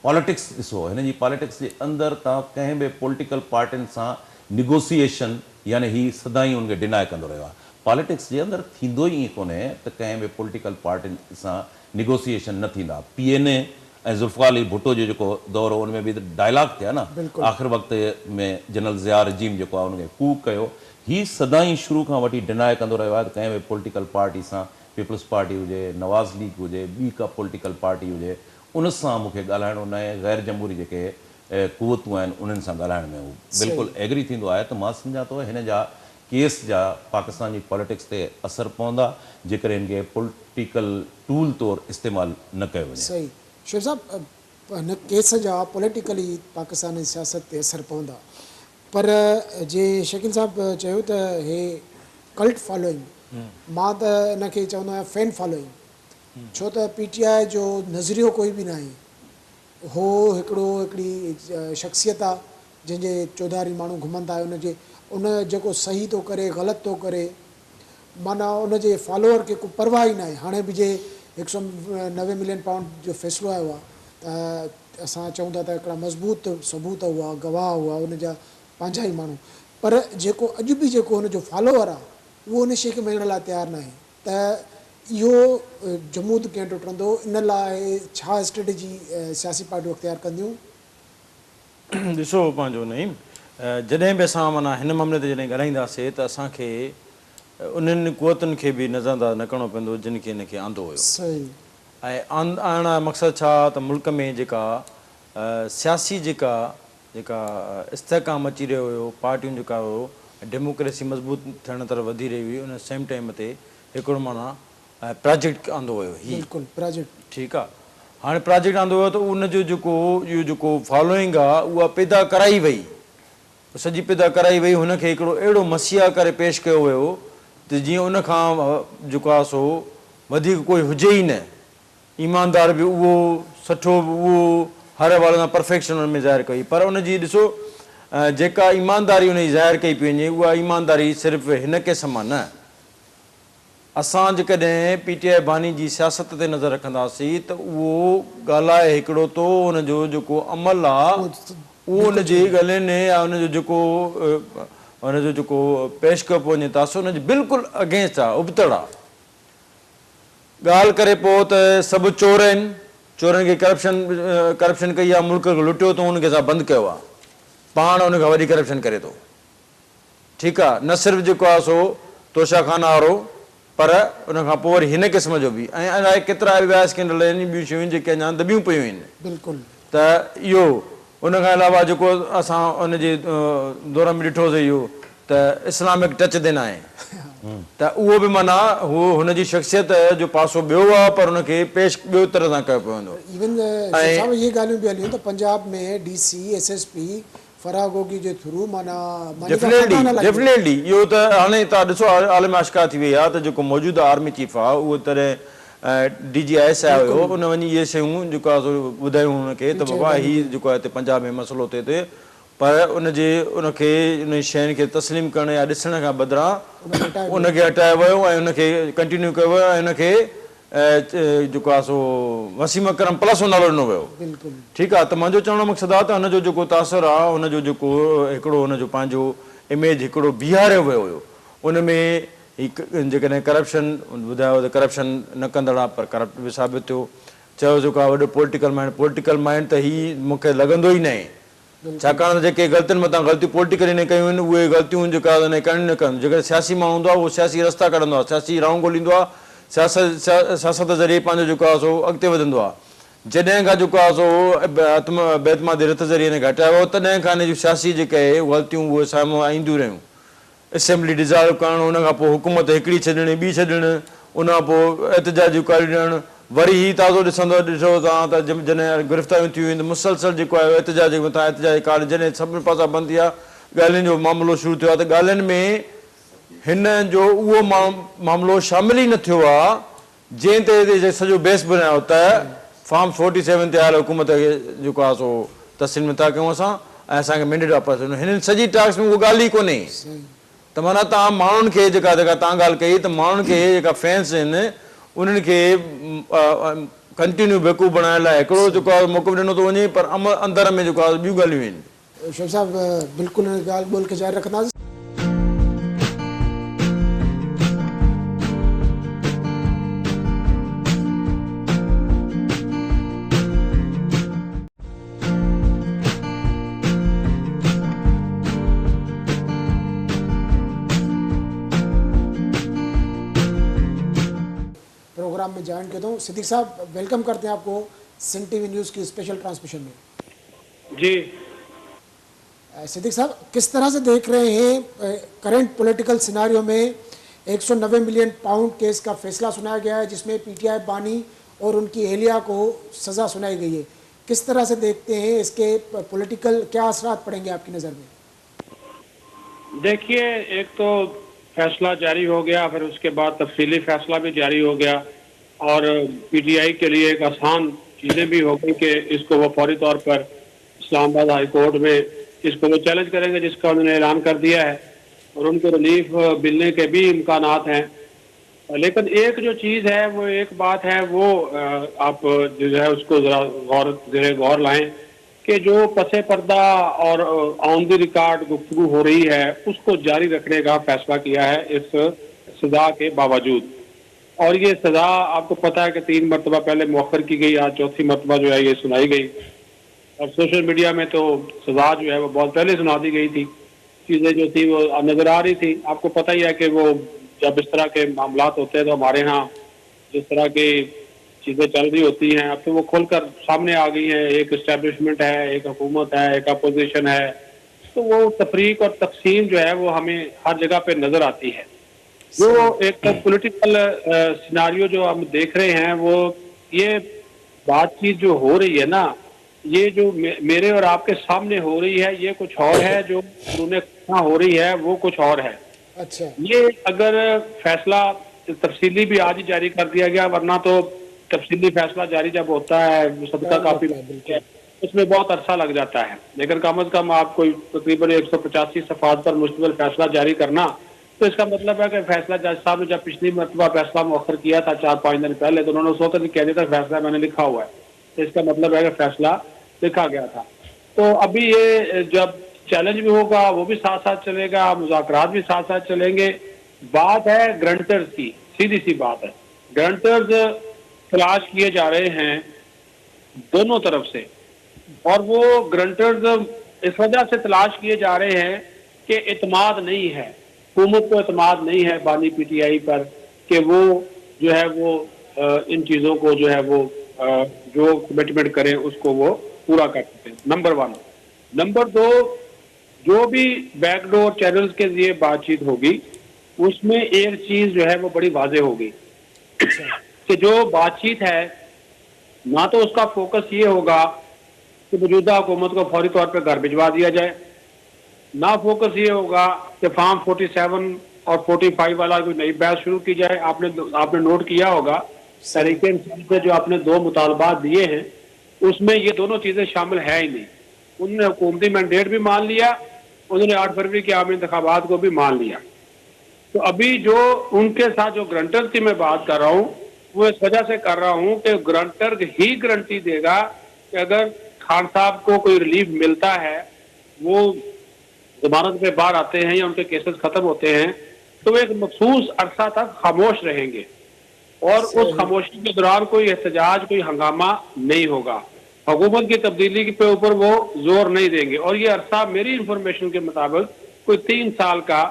पॉलिटिक्स ॾिसो, हिन जी पॉलिटिक्स जे अंदरि तव्हां कंहिं बि पॉलिटिकल पार्टियुनि सां निगोसिएशन यानी हीउ सदाईं उनखे डिनाए कंदो रहियो आहे। पॉलिटिक्स जे अंदरि थींदो ई ईअं कोन्हे त कंहिं बि पॉलिटिकल पार्टियुनि सां निगोसिएशन न थींदा। PNA ऐं ज़ुल्फ़िकार अली भुट्टो जो जेको दौर हो उन में बि त डायलॉग थिया न, आख़िर वक़्त में जनरल ज़िया रजीम जेको आहे उनखे कू कयो। हीउ सदाईं शुरू खां वठी डिनाए कंदो रहियो आहे त कंहिं बि पॉलिटिकल पार्टी सां, पीपल्स पार्टी हुजे, नवाज़ लीग हुजे, ॿी का पॉलिटिकल पार्टी हुजे, उन सां मूंखे ॻाल्हाइणो न आहे। गैर जमहूरी जेके क़ुवतूं आहिनि उन्हनि सां ॻाल्हाइण में हू बिल्कुलु एग्री थींदो आहे। त मां सम्झां थो हिन जा केस जा पाकिस्तान जी पॉलिटिक्स ते असरु पवंदा जेकॾहिं हिन खे पॉलिटिकल टूल तौरु इस्तेमालु न कयो वञे। सही शेर साहब, हिन केस जा पॉलिटिकली पाकिस्तान जी सियासत ते असरु पवंदा, पर जे शकील साहब चयो त हे कल्ट फॉलोइंग, मां त हिनखे चवंदो आहियां फैन फॉलोइंग। छो त PTI जो नज़रियो कोई बि न आहे, हो हिकिड़ी शख़्सियत आहे जंहिंजे चौधारी माण्हू घुमंदा आहे, उन जेको सही थो करे ग़लति थो करे, माना उनजे फॉलोअर खे को परवाह ई न आहे। हाणे बि जे 190 मिलियन पाउंड जो फ़ैसिलो आयो आहे त असां चऊं था त हिकिड़ा मज़बूत सबूत हुआ, गवाह हुआ, उनजा पंहिंजा ई माण्हू, पर जेको अॼु बि जेको हुनजो फॉलोअर आहे उहो उन शइ खे मञण लाइ तयारु न आहे। त इहो जमूद कीअं टुटंदो, इन लाइ छा स्ट्रेटेजी सियासी पार्टियूं अख़्तियार कंदियूं? ॾिसो पंहिंजो नईम, जॾहिं बि असां माना हिन मामले ते जॾहिं ॻाल्हाईंदासीं त असांखे उन्हनि क़ुवतुनि खे बि नज़रअंदाज़ न करिणो पवंदो जिन खे हिन खे आंदो हुयो। ऐं आणण जो मक़सदु छा त मुल्क में जेका सियासी जेका इस्तेहकाम अची रहियो हुयो, पार्टियूं जेका हुयो, डेमोक्रेसी मज़बूत थियण तरफ़ वधी रही हुई, उन सेम टाइम ते हिकिड़ो माना प्रोजेक्ट आंदो हुयो। बिल्कुलु प्रोजेक्ट, ठीकु आहे। हाणे प्रोजेक्ट आंदो हुयो त उनजो इहो जेको फॉलोइंग आहे उहा पैदा कराई वई, सॼी पैदा कराई वई। हुनखे हिकिड़ो अहिड़ो मसीहा करे पेश कयो वियो त जीअं उन खां जेको आहे सो वधीक कोई हुजे ई न। ईमानदार बि उहो, सुठो बि उहो, हर हवाले सां परफेक्शन हुन में ज़ाहिर कई। पर उनजी ॾिसो जेका ईमानदारी उनजी ज़ाहिर कई पई वञे, उहा ईमानदारी सिर्फ़ु हिन क़िस्म मां न। असां जेकॾहिं PTI बानी जी सियासत ते नज़र रखंदासीं त उहो ॻाल्हाए हिकिड़ो तो हुनजो जेको अमल आहे उहो हुनजी ॻाल्हियुनि या हुनजो जेको पेश कयो पियो वञे था सो हुनजे बिल्कुलु अगेंस्ट आहे, उबतड़ आहे। ॻाल्हि करे पोइ त सभु चोर आहिनि, चोरनि खे करप्शन कई आहे, मुल्क खे लुटियो अथऊं, हुनखे असां बंदि कयो आहे, पाण हुनखां वॾी करप्शन करे थो। ठीकु आहे, न सिर्फ़ु जेको आहे सो तोशाखाना वारो, पर उनखां पोइ वरी हिन क़िस्म जो बि, ऐं अलाए केतिरा ॿिया स्कैंडल आहिनि, ॿियूं शयूं जेके अञा दॿियूं पियूं आहिनि। बिल्कुलु। त इहो उनखां अलावा जेको असां उनजे दौर में ॾिठोसीं इहो त इस्लामिक टच देना आहे, त उहो बि माना हुनजी शख़्सियत जो पासो ॿियो आहे, पर हुनखे पेश ॿियो तरह सां कयो पवंदो। इवन इहे ॻाल्हियूं बि हलियूं त पंजाब में DC SSP फरागोगी जे थ्रू माना डेफिनेटली इहो त हाणे तव्हां ॾिसो आलिम आशिका थी वई आहे त जेको मौजूदा आर्मी चीफ आहे उहो तॾहिं DGIS आयो हुयो, उन वञी इहे शयूं जेको आहे ॿुधायूं हुनखे त बाबा हीउ जेको आहे हिते पंजाब में मसइलो थिए थो, पर उनखे उन शयुनि खे तस्लीम करण या ॾिसण खां बदिरां उनखे हटायो वियो ऐं उनखे कंटिन्यू कयो वियो ऐं उनखे जेको आहे सो वसीम अकरम प्लस जो नालो ॾिनो वियो। ठीकु आहे, त मुंहिंजो चवण जो मक़सदु आहे त हुनजो जेको तासुरु आहे, हुनजो जेको हिकिड़ो हुनजो पंहिंजो इमेज हिकिड़ो बीहारियो वियो हुयो। उन में जेकॾहिं करप्शन ॿुधायो त करप्शन न कंदड़ आहे, पर करप्ट बि साबित थियो। चयो जेको आहे वॾो पॉलिटिकल माइंड त हीउ मूंखे लॻंदो ई न आहे, छाकाणि त जेके ग़लतियुनि मथां ग़लतियूं पॉलिटिकल हिन कयूं आहिनि, उहे ग़लतियूं जेका करणियूं न कनि। जेकॾहिं सियासी माण्हू हूंदो आहे उहो सियासी रस्ता कढंदो आहे, सियासी राह ॻोल्हींदो आहे, सियासत ज़रिए पंहिंजो जेको आहे सो अॻिते वधंदो आहे। जॾहिं खां जेको आहे सो बेतमादी रथ ज़रिए हिनखे हटायो वियो, तॾहिं खां हिन जूं सियासी जेके ग़लतियूं उहे साम्हूं ईंदियूं रहियूं। असेंबली डिज़ॉल्व करणु, हुन खां पोइ हुकूमत हिकिड़ी छॾणी, ॿी छॾणु, उन खां पोइ एहतजाजी करी ॾियणु, वरी ही ताज़ो ॾिसो तव्हां त जॾहिं गिरफ़्तारियूं थियूं आहिनि मुसलसल जेको आहे एहतजाजी मथां एहतजाजी कार्ड जॾहिं सभिनी पासा बंदि थी विया, ॻाल्हियुनि जो मामिलो शुरू थियो आहे त ॻाल्हियुनि में हिन जो उहो मामिलो शामिल ई न थियो आहे जंहिं ते सॼो बेस बनायो त फॉर्म 47 ते आयल हुकूमत खे जेको आहे सो तस्लीम नथा कयूं असां ऐं असांखे मैंडेट वापसि ॾिनो। हिननि सॼी टास्क में उहा ॻाल्हि ई कोन्हे। त माना तव्हां माण्हुनि खे जेका तव्हां ॻाल्हि कई त माण्हुनि खे जेका फैंस आहिनि उन्हनि खे कंटिन्यू बेवकूफ़ बणाइण लाइ हिकिड़ो जेको आहे मौक़ो ॾिनो थो वञे, पर अंदर में जेको आहे ॿियूं ॻाल्हियूं आहिनि। शोएब साहब बिल्कुलु ॻाल्हि ॿोल खे जारी रखंदासीं। प्रोग्राम में ज्वाइन करता हूँ। सिद्दीक साहब वेलकम करते हैं आपको सिंध टीवी न्यूज़ की स्पेशल ट्रांसमिशन में। जी सिद्दीक साहब किस तरह से देख रहे हैं करंट पॉलिटिकल सिनारियो में 190 मिलियन पाउंड केस का फैसला सुनाया गया है जिसमें पीटीआई बानी और उनकी एहलिया को सज़ा सुनाई गई है, किस तरह से देखते हैं इसके पॉलिटिकल क्या असरात पड़ेंगे आपकी नज़र में? देखिए, एक तो फैसला जारी हो गया, फिर उसके बाद तफसीली फैसला भी जारी हो गया और पीटीआई के लिए एक आसान चीज़ें भी हो गई कि इसको वो फौरी तौर पर इस्लामाबाद हाई कोर्ट में इसको वो चैलेंज करेंगे जिसका उन्होंने ऐलान कर दिया है और उनको रिलीफ मिलने के भी इम्कानात हैं। लेकिन एक जो चीज़ है वो एक बात है वो आप जो है उसको ज़रा गौर लाएं कि जो पसे पर्दा और ऑन द रिकॉर्ड गुफ्तगू हो रही है उसको जारी रखने का फैसला किया है इस सज़ा के बावजूद। और ये सज़ा आपको पता है कि 3 मरतबा पहले मौखर की गई, आज चौथी मरतबा जो है ये सुनाई गई और सोशल मीडिया में तो सज़ा जो है वो बहुत पहले सुना दी गई थी। चीज़ें जो थी वो नज़र आ रही थी। आपको पता ही है कि वो जब इस तरह के मामलात होते हैं तो हमारे यहाँ जिस तरह की चीज़ें चल रही होती हैं अब तो वो खुलकर सामने आ गई हैं। एक इस्टेब्लिशमेंट है, एक हुकूमत है, एक अपोजिशन है, तो वो तफरीक और तकसीम जो है वो हमें हर जगह पे नज़र आती है। जो एक पॉलिटिकल सिनारियो जो हम देख रहे हैं वो ये बातचीत जो हो रही है ना, ये जो मेरे और आपके सामने हो रही है ये कुछ और है, जो उन्हें हो रही है वो कुछ और है। अच्छा, ये अगर फैसला तफसीली भी आज ही जारी कर दिया गया, वरना तो तफसीली फैसला जारी जब होता है सबका काफी उसमें बहुत अरसा लग जाता है, लेकिन कम अज कम आप कोई तकरीबन 185 सफ़ात पर मुश्तमिल फैसला जारी करना, तो इसका मतलब है कि फैसला जज साहब ने जब पिछली मरतबा फैसला मुअख्खर किया था 4-5 दिन पहले, तो उन्होंने उस वक्त कह दिया था फैसला मैंने लिखा हुआ है, तो इसका मतलब है कि फैसला लिखा गया था। तो अभी ये जब चैलेंज भी होगा वो भी साथ साथ चलेगा, मुज़ाकरात भी साथ साथ चलेंगे। बात है ग्रंटर्स की, सीधी सी बात है, ग्रंटर्स तलाश किए जा रहे हैं दोनों तरफ से और वो ग्रंटर्स इस वजह से तलाश किए जा रहे हैं कि इत्माद नहीं है, हुकूमत को इत्माद नहीं है बानी पीटीआई पर कि वो जो है वो इन चीज़ों को जो है वो जो कमिटमेंट करें उसको वो पूरा कर सकते हैं, नंबर 1। नंबर 2, जो भी बैकडोर चैनल्स के लिए बातचीत होगी उसमें एक चीज़ जो है वो बड़ी वाज़ेह होगी कि जो बातचीत है ना तो उसका फोकस ये होगा कि मौजूदा हुकूमत को फौरी तौर पर घर भिजवा दिया जाए, ना फोकस ये होगा कि फॉर्म 47 और 45 वाला कोई नई बहस शुरू की जाए। आपने नोट किया होगा तरीके से जो आपने 2 मुतालबात दिए हैं उसमें ये दोनों चीज़ें शामिल है ही नहीं। उन्होंने हुकूमती मैंडेट भी मान लिया, उन्होंने 8 फरवरी के आम इंतखाबात को भी मान लिया। तो अभी जो उनके साथ जो ग्रंटर की मैं बात कर रहा हूँ वो इस वजह से कर रहा हूँ कि ग्रंटर ही गारंटी देगा कि अगर खान साहब को कोई रिलीफ मिलता है, वो जमानत पे बाहर आते हैं या उनके केसेस खत्म होते हैं, तो एक मखसूस अरसा तक खामोश रहेंगे और उस खामोशी के दौरान कोई एहतजाज, कोई हंगामा नहीं होगा, हुकूमत की तब्दीली के ऊपर वो जोर नहीं देंगे। और ये अरसा मेरी इंफॉर्मेशन के मुताबिक कोई 3 साल का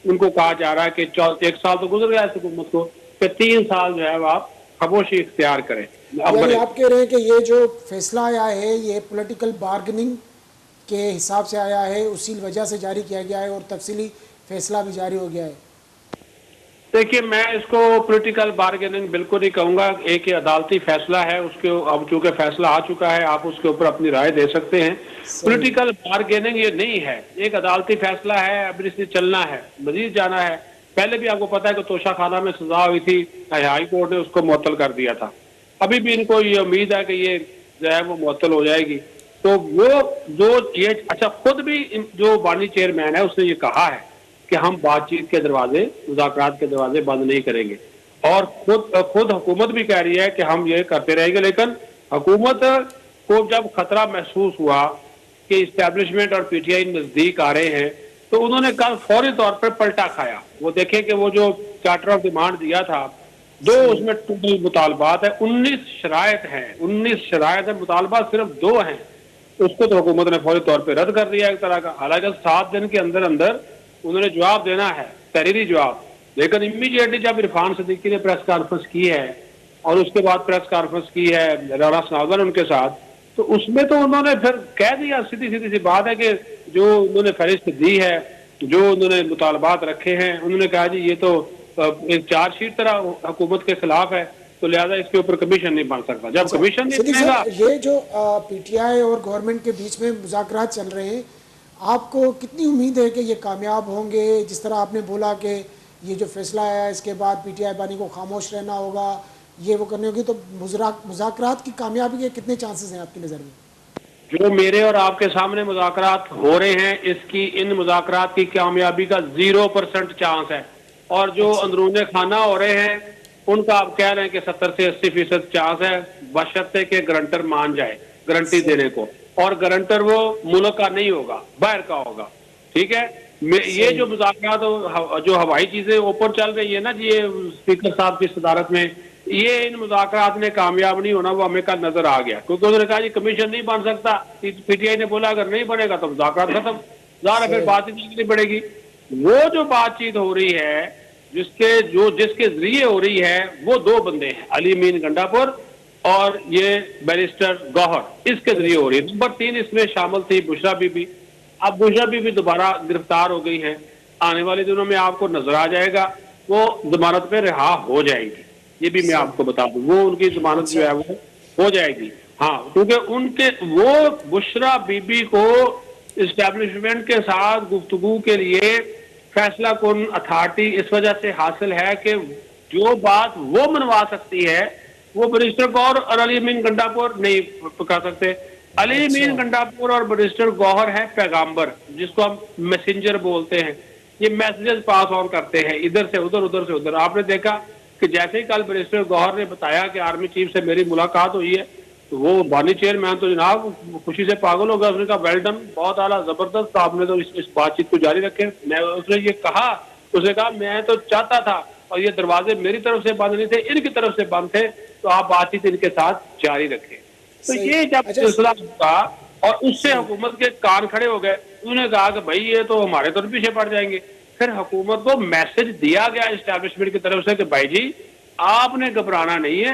उनको कहा जा रहा है कि 1 साल तो गुजर गया इस हुकूमत को, कि 3 साल जो है आप खामोशी इख्तियार करें। यानी आप कह रहे हैं कि ये जो फैसला आया है ये पॉलिटिकल बार्गेनिंग के हिसाब से आया है, उसी वजह से जारी किया गया है और तफसीली फैसला भी जारी हो गया है। देखिए, मैं इसको पॉलिटिकल बार्गेनिंग बिल्कुल नहीं कहूंगा। एक ये अदालती फैसला है, उसके अब चूंकि फैसला आ चुका है, आप उसके ऊपर अपनी राय दे सकते हैं। पॉलिटिकल बार्गेनिंग ये नहीं है, एक अदालती फैसला है, अब इससे चलना है, मजीद जाना है। पहले भी आपको पता है कि तोशा खाना में सजा हुई थी, हाई कोर्ट ने उसको मुअत्तल कर दिया था। अभी भी इनको ये उम्मीद है कि ये जो है वो मुअत्तल हो जाएगी। तो वो जो ये अच्छा, खुद भी जो बानी चेयरमैन है उसने ये कहा है कि हम बातचीत के दरवाजे, मुज़ाकरात के दरवाजे बंद नहीं करेंगे, और खुद हुकूमत भी कह रही है कि हम ये करते रहेंगे। लेकिन हुकूमत को जब खतरा महसूस हुआ कि इस्टेब्लिशमेंट और पीटीआई नजदीक आ रहे हैं, तो उन्होंने कल फौरी तौर पर पलटा खाया। वो देखें कि वो जो चार्टर ऑफ डिमांड दिया था, दो उसमें टोटल मुतालबात है, 19 शरायत हैं, 19 शरायत है, मुतालबात सिर्फ 2 हैं। उसको तो हुकूमत ने फौरी तौर पर रद्द कर दिया एक तरह का। हालांकि 7 दिन के अंदर अंदर उन्होंने जवाब देना है, तहरीरी जवाब। लेकिन इमीडिएटली जब इरफान सिद्दीकी ने प्रेस कॉन्फ्रेंस की है और उसके बाद प्रेस कॉन्फ्रेंस की है राना सनाउल्लाह उनके साथ, तो उसमें तो उन्होंने फिर कह दिया, सीधी सीधी सी बात है कि जो उन्होंने फहरिस्त दी है, जो उन्होंने मुतालबात रखे हैं, उन्होंने कहा जी ये तो एक चार्जशीट तरह हुकूमत के खिलाफ है, तो लिहाजा इसके ऊपर कमीशन नहीं बन सकता। जब कमीशन नहीं सिद्दीक बनेगा, साहब, ये जो पीटीआई और गवर्नमेंट के बीच में मुज़ाकरात चल रहे हैं, आपको कितनी उम्मीद है कि ये कामयाब होंगे? जिस तरह आपने बोला कि ये जो फैसला आया इसके बाद पीटीआई बानी को खामोश रहना होगा, ये वो करने होगी, तो मुज़ाकरात की कामयाबी के कितने चांसेस हैं आपकी नज़र में? जो मेरे और आपके सामने मुज़ाकरात हो रहे हैं, इसकी इन मुज़ाकरात की कामयाबी का 0% चांस है। और जो अंदरूने खाना हो रहे हैं उनका आप कह रहे हैं कि 70 से 80% चांस है, बशर्ते के गारंटर मान जाए गारंटी देने को। और गारंटर वो मुल्क का नहीं होगा, बाहर का होगा। ठीक है, ये जो मुज़ाकरात जो हवाई चीजें ऊपर चल रही है ना जी, ये स्पीकर साहब की सदारत में, ये इन मुज़ाकरात में कामयाब नहीं होना वो हमें कल नजर आ गया। क्योंकि उन्होंने कहा जी कमीशन नहीं बन सकता, पीटीआई ने बोला अगर नहीं बनेगा तो मुज़ाकरात खत्म, ज़ाहिर है फिर बातचीत नहीं बढ़ेगी। वो जो बातचीत हो रही है, जिसके जरिए हो रही है, वो 2 बंदे हैं, अली मीन गंडापुर और ये बैरिस्टर गौहर, इसके जरिए हो रही है। नंबर 3 इसमें शामिल थी बुशरा बीबी। अब बुशरा बीबी दोबारा गिरफ्तार हो गई है, आने वाले दिनों में आपको नजर आ जाएगा, वो जमानत पे रिहा हो जाएगी। ये भी मैं आपको बता दूं, वो उनकी जमानत जो है वो हो जाएगी। हाँ, क्योंकि उनके वो बुशरा बीबी को इस्टेब्लिशमेंट के साथ गुफ्तगू के लिए फैसला कौन अथॉरिटी इस वजह से हासिल है कि जो बात वो मनवा सकती है वो बैरिस्टर गौहर और अली मीन गंडापुर नहीं कर सकते। अली मीन गंडापुर और बैरिस्टर गौहर है पैगाम्बर, जिसको हम मैसेंजर बोलते हैं। ये मैसेजेस पास ऑन करते हैं इधर से उधर, उधर से उधर। आपने देखा कि जैसे ही कल बैरिस्टर गौहर ने बताया कि आर्मी चीफ से मेरी मुलाकात हुई है, तो वो बानी चेयरमैन तो जनाब खुशी से पागल हो गया। उसने कहा वेल डन, बहुत आला, जबरदस्त, आपने तो इस बातचीत को जारी रखे। मैं उसने ये कहा, उसने कहा मैं तो चाहता था और ये दरवाजे मेरी तरफ से बंद नहीं थे, इनकी तरफ से बंद थे, तो आप बातचीत इनके साथ जारी रखें। तो ये जब सिलसिला हुआ और उससे हुकूमत के कान खड़े हो गए, उन्होंने कहा कि भाई ये तो हमारे तो पीछे पड़ जाएंगे। फिर हुकूमत को मैसेज दिया गया इस्टेब्लिशमेंट की तरफ से कि भाई जी आपने घबराना नहीं है,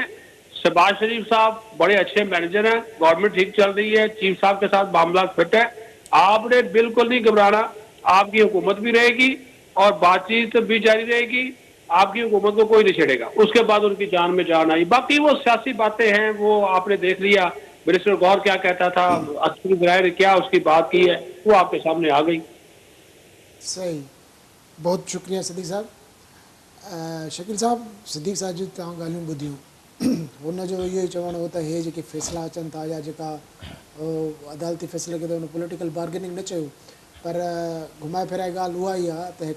शहबाज शरीफ साहब बड़े अच्छे मैनेजर हैं, गवर्नमेंट ठीक चल रही है, चीफ साहब के साथ मामला फिट है, आपने बिल्कुल नहीं घबराना, आपकी हुकूमत भी रहेगी और बातचीत भी जारी रहेगी, आपकी हुकूमत को कोई नहीं छेड़ेगा। उसके बाद उनकी जान में जान आई। बाकी वो सियासी बातें हैं, वो आपने देख लिया, बैरिस्टर गौहर क्या कहता था, असली ज़ाहिर क्या उसकी बात की है, वो आपके सामने आ गई। सही, बहुत शुक्रिया सिद्दीक साहब। शकील साहब, सिद्दीक साहब जी तव्हां ॻाल्हियूं ॿुधियूं, हुनजो इहो ई चवणु हो त हे जेके फ़ैसिला अचनि था या जेका अदालती फ़ैसिले खे त हुन पॉलिटिकल बार्गेनिंग न चयो, पर घुमाए फिराए ॻाल्हि उहा ई आहे त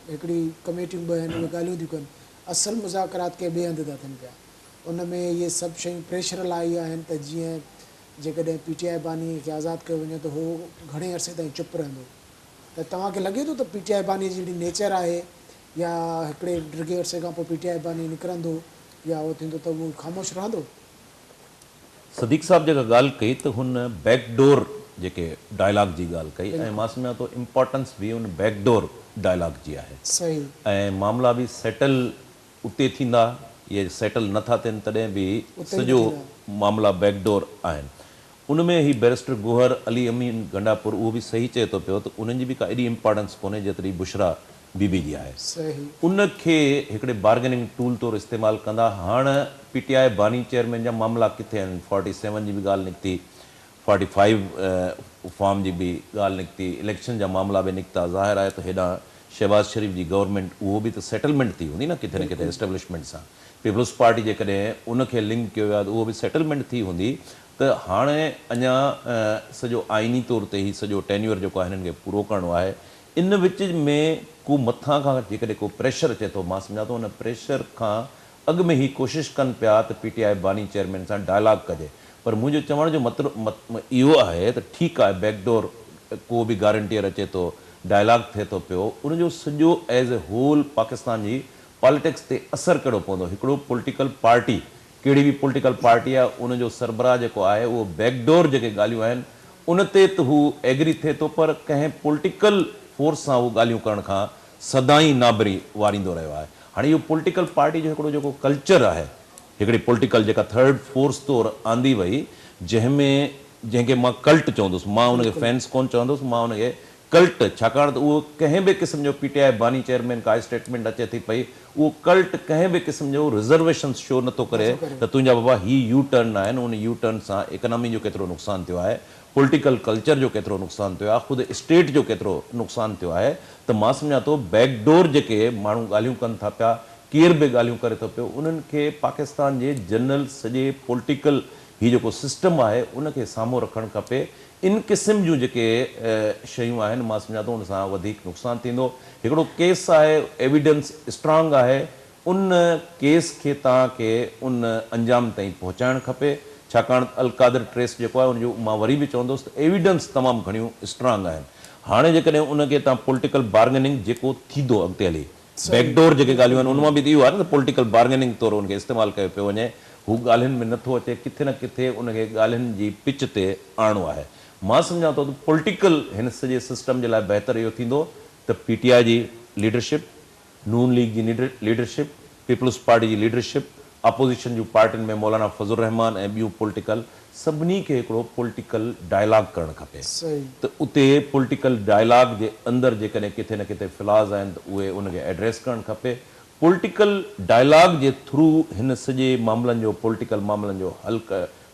हिकिड़ी कमेटियूं ॿ आहिनि, उहे ॻाल्हियूं थियूं कनि, असुलु मुज़ाकरात के ॿिए हंधि था थियनि पिया। उन में इहे सभु शयूं प्रेशर लाइ आहिनि त जीअं जेकॾहिं पीटीआई बानी खे आज़ादु कयो वञे त उहो घणे अरसे ताईं चुप रहंदो। त तव्हांखे लॻे थो त पीटीआई बानी जी जहिड़ी नेचर आहे या हिकिड़े डिघे अरसे खां पोइ पीटीआई बानी निकिरंदो या उहो थींदो त उहो ख़ामोश रहंदो? सदीक साहब जेका ॻाल्हि कई त हुन बैकडोर जेके डायलॉग जी ॻाल्हि कई, ऐं मां सम्झां थो इम्पोर्टेंस बि हुन बैकडोर डायलॉग जी आहे। सही, ऐं मामला बि सेटल उते थींदा, इहे सेटल नथा थियनि तॾहिं बि सॼो मामला बैकडोर आहिनि। उन में ही बैरिस्टर गौहर, अली अमीन गंडापुर, उहो बि सही चए थो पियो त उन्हनि जी बि का एॾी इम्पोर्टेंस कोन्हे जेतिरी बुशरा बीबी जी आहे। सही उनखे हिकिड़े बार्गेनिंग टूल तौरु इस्तेमालु कंदा। हाणे PTI बानी चेयरमैन जा मामला किथे आहिनि? 47 जी बि ॻाल्हि निकिती, 45 फॉर्म जी बि ॻाल्हि निकिती, इलेक्शन जा मामला बि निकिता। ज़ाहिर आहे त हेॾां शहबाज़ शरीफ़ जी गवर्नमेंट उहो बि त सेटलमेंट थी हूंदी न किथे एस्टेब्लिशमेंट सां। पीपल्स पार्टी जेकॾहिं उनखे लिंक कयो आहे त उहो बि सेटलमेंट थी हूंदी। त हाणे अञा सॼो आइनी तौर ते ई सॼो टेन्यूअर जेको आहे हिननि खे पूरो करिणो आहे। इन विच में को मथां खां जेकॾहिं को प्रेशर अचे थो, मां सम्झां थो उन प्रेशर खां अॻु में ई कोशिशि कनि पिया त PTI बानी चेयरमैन सां डायलॉग कजे। पर मुंहिंजो चवण जो मतिलबु इहो आहे त ठीकु आहे, बैकडोर को बि गारंटियर अचे थो, डायलॉग थिए थो पियो, उनजो सॼो एज़ ए होल पाकिस्तान जी पॉलिटिक्स ते असरु कहिड़ो पवंदो? हिकिड़ो पॉलिटिकल पार्टी, कहिड़ी बि पॉलिटिकल पार्टी आहे, उनजो सरबराह जेको आहे उहो बैकडोर जेके ॻाल्हियूं आहिनि उन ते त हू एग्री थिए थो, पर कंहिं पॉलिटिकल फोर्स सां उहो ॻाल्हियूं करण खां सदाई नाबरी वारींदो रहियो आहे। हाणे इहो पॉलिटिकल पार्टी जो हिकिड़ो जेको कल्चर आहे, हिकिड़ी पॉलिटिकल जेका थर्ड फोर्स तौरु आंदी वई, जंहिंखे मां कल्ट चवंदुसि, मां उनखे फैंस कोन चवंदुसि, मां उनखे कल्ट, छाकाणि त उहो कंहिं बि क़िस्म जो PTI बानी चेयरमैन का स्टेटमेंट अचे थी पई, उहो कल्ट कंहिं बि क़िस्म जो रिज़र्वेशन शो नथो करे त तुंहिंजा बाबा ही यू टर्न आहिनि, उन यू टर्न सां इकनॉमी जो केतिरो नुक़सानु थियो आहे, पॉलिटिकल कल्चर जो केतिरो नुक़सानु थियो आहे, ख़ुदि स्टेट जो केतिरो नुक़सानु थियो आहे। त मां सम्झां थो बैकडोर जेके माण्हू ॻाल्हियूं कनि था पिया, केर बि ॻाल्हियूं करे थो पियो, उन्हनि खे पाकिस्तान जे जनरल सॼे पॉलिटिकल हीउ जेको सिस्टम आहे उनखे साम्हूं रखणु खपे। इन क़िस्म जूं जेके शयूं आहिनि, मां सम्झां थो उन सां वधीक नुक़सानु थींदो। हिकिड़ो केस आहे, एविडेंस स्ट्रांग आहे, उन केस खे तव्हांखे उन अंजाम ताईं पहुचाइणु खपे, छाकाणि अल कादर ट्रेस्ट जेको आहे उनजो मां वरी बि चवंदुसि त एविडेंस तमामु घणियूं स्ट्रांग आहिनि। हाणे जेकॾहिं उनखे तव्हां पॉलिटिकल बार्गेनिंग जेको थींदो अॻिते हली, बैकडोर जेके ॻाल्हियूं आहिनि उन मां बि इहो आहे न त पॉलिटिकल बार्गेनिंग तौरु उनखे इस्तेमालु कयो पियो वञे, हू ॻाल्हियुनि में नथो अचे, किथे न किथे उनखे ॻाल्हियुनि जी पिच ते आणणो आहे। मां सम्झां थो त पॉलिटिकल हिन सॼे सिस्टम जे लाइ बहितरु इहो थींदो त PTI जी लीडरशिप, नून लीग जी लीडरशिप, पीपल्स पार्टी जी लीडरशिप, अपोजिशन जूं पार्टियुनि में मौलाना फज़लुर रहमान ऐं ॿियूं पॉलिटिकल, सभिनी खे हिकिड़ो पॉलिटिकल डायलॉग करणु खपे। त उते पॉलिटिकल डायलॉग जे अंदरि जेकॾहिं किथे न किथे फ्लॉज़ आहिनि त उहे उनखे एड्रेस करणु खपे। पॉलिटिकल डायलॉग जे थ्रू हिन सॼे मामलनि जो, पॉलिटिकल मामलनि जो हल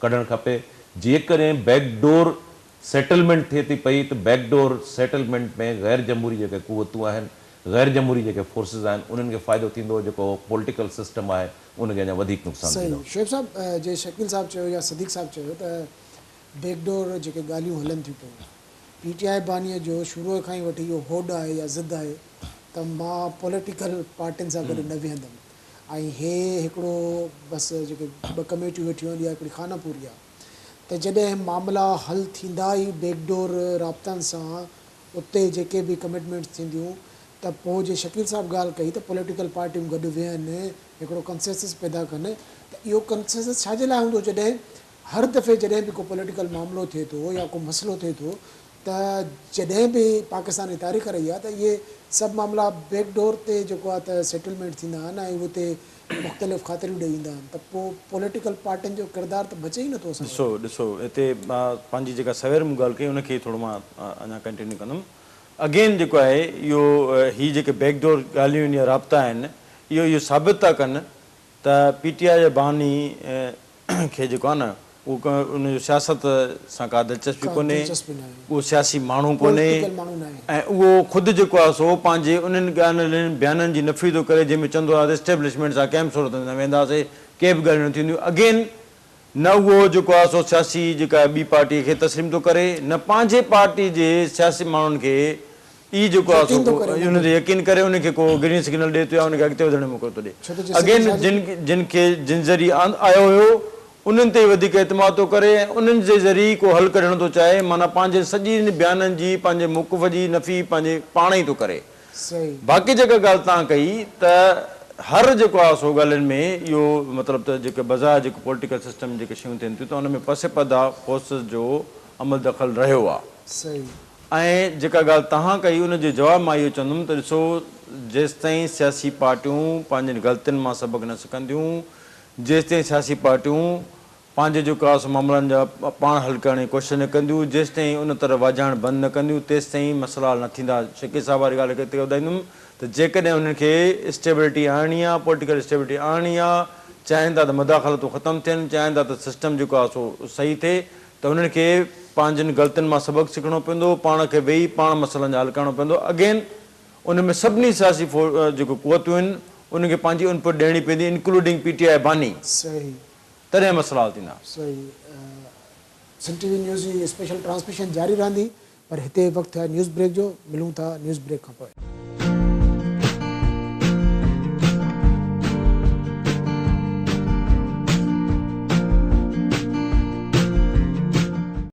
कढणु खपे। जेकॾहिं बैकडोर सेटलमेंट थिए थी पई त बैकडोर सेटलमेंट में ग़ैर जमहूरी जेके क़ुवतूं आहिनि, ग़ैर जमहूरी जेके फोर्सिस आहिनि, उन्हनि खे फ़ाइदो थींदो, जेको पॉलिटिकल सिस्टम आहे उनखे अञा वधीक नुक़सानु थींदो। शुएब साहब, जे शकील साहब चयो या सदीक़ साहब चयो त बैकडोर जेके ॻाल्हियूं हलनि थियूं पियूं, PTI बानीअ जो शुरूअ खां ई वठी इहो होड आहे या ज़िद आहे त मां पॉलिटिकल पार्टियुनि सां गॾु न वेहंदुमि, ऐं हे हिकिड़ो बसि जेके ॿ कमेटियूं वेठियूं आहिनि, इहा हिकिड़ी खानापूरी आहे। त जॾहिं मामला हल थींदा ई बैकडोर राब्तनि सां, उते जेके बि कमिटमेंट्स थींदियूं, त पोइ जे शकील साहब ॻाल्हि कई त पॉलिटिकल पार्टियूं गॾु वेहनि, हिकिड़ो कंसेंसस पैदा कनि, त इहो कंसेंसस छाजे लाइ हूंदो? जॾहिं हर दफ़े जॾहिं बि को पॉलिटिकल मामिलो थिए थो या को मसइलो थिए थो, त जॾहिं बि पाकिस्तान जी तारीख़ रही आहे त इहे सभु मामला बैकडोर ते जेको आहे त सेटलमेंट थींदा आहिनि ऐं उते मुख़्तलिफ़ ख़ातिरियूं ॾेई ईंदा आहिनि, त पोइ पॉलिटिकल पार्टियुनि जो किरदारु त बचे ई नथो। ॾिसो हिते मां पंहिंजी जेका सवेर मूं ॻाल्हि कई उनखे थोरो मां अञा कंटिन्यू कंदुमि। अगेन जेको आहे इहो हीअ जेके बैकडोर ॻाल्हियूं या राब्ता आहिनि, इहो साबित था कनि त PTI जे बानी खे जेको आहे न, उहो उनजो सियासत सां का दिलचस्पी कोन्हे, उहो सियासी माण्हू कोन्हे, ऐं उहो ख़ुदि जेको आहे सो पंहिंजे उन्हनि ॻाल्हियुनि बयाननि जी नफ़ी थो करे जंहिंमें चवंदो आहे त एस्टेब्लिशमेंट सां कंहिं सूरत में न वेंदासीं, के बि ॻाल्हियूं न थींदियूं। अगेन न उहो जेको आहे सो सियासी जेका ॿी पार्टीअ खे तस्लीम थो करे, न पंहिंजे पार्टी जे सियासी माण्हुनि खे ई जेको आहे सो उन ते यकीन करे उनखे को ग्रीन सिग्नल ॾिए थो या उनखे अॻिते वधण जो मौक़ो थो ॾिए। अगेन जिन ज़रिए आयो हुयो उन्हनि ते वधीक एतमाद थो करे, उन्हनि जे ज़रिए को हल कढणु थो चाहे, माना पंहिंजे सॼी बयाननि जी, पंहिंजे मौक़िफ़ जी नफ़ी पंहिंजे पाण ई थो करे। बाक़ी जेका ॻाल्हि तव्हां कई त हर जेको आहे सो ॻाल्हियुनि में इहो मतिलबु त जेके बज़ारि जेको पॉलिटिकल सिस्टम जेके शयूं थियनि थियूं त उन में पसे पदा फोर्सिस जो अमल दख़ल रहियो आहे। ऐं जेका ॻाल्हि तव्हां कई उनजे जवाब मां इहो चवंदुमि त ॾिसो, जेसि ताईं सियासी पार्टियूं पंहिंजनि ग़लतियुनि मां सबक़ न सिखंदियूं, जेसि ताईं सियासी पार्टियूं पंहिंजे जेको आहे मामलनि जा पाण हल करण जी कोशिशि न कंदियूं, जेसि ताईं उन तरफ़ वधाइण बंदि न कंदियूं तेसि ताईं मसइला हल न थींदा। शकील साहब वारी ॻाल्हि हिते ॿुधाईंदुमि त जेकॾहिं उन्हनि खे स्टेबिलिटी आणणी आहे, पॉलिटिकल स्टेबिलिटी आणणी आहे, चाहिनि था त मुदाख़लतूं ख़तमु थियनि, चाहिनि था त सिस्टम जेको आहे सो सही थिए, त उन्हनि खे पंहिंजनि ग़लतियुनि मां सबक़ु सिखणो पवंदो, पाण खे वेही पाण मसइलनि जा हल करणो पवंदो। अगेन उन में सभिनी सियासी जेको क़ुवतूं आहिनि उनखे पंहिंजी इनपुट ॾियणी पवंदी, इंक्लूडिंग PTI बानी, सही तॾहिं मसइला हल थींदा। सही सन TV न्यूज़ जी स्पेशल ट्रांसमिशन जारी रहंदी, पर हिते वक़्तु आहे न्यूज़ ब्रेक जो। मिलूं था न्यूज़ ब्रेक खां पोइ।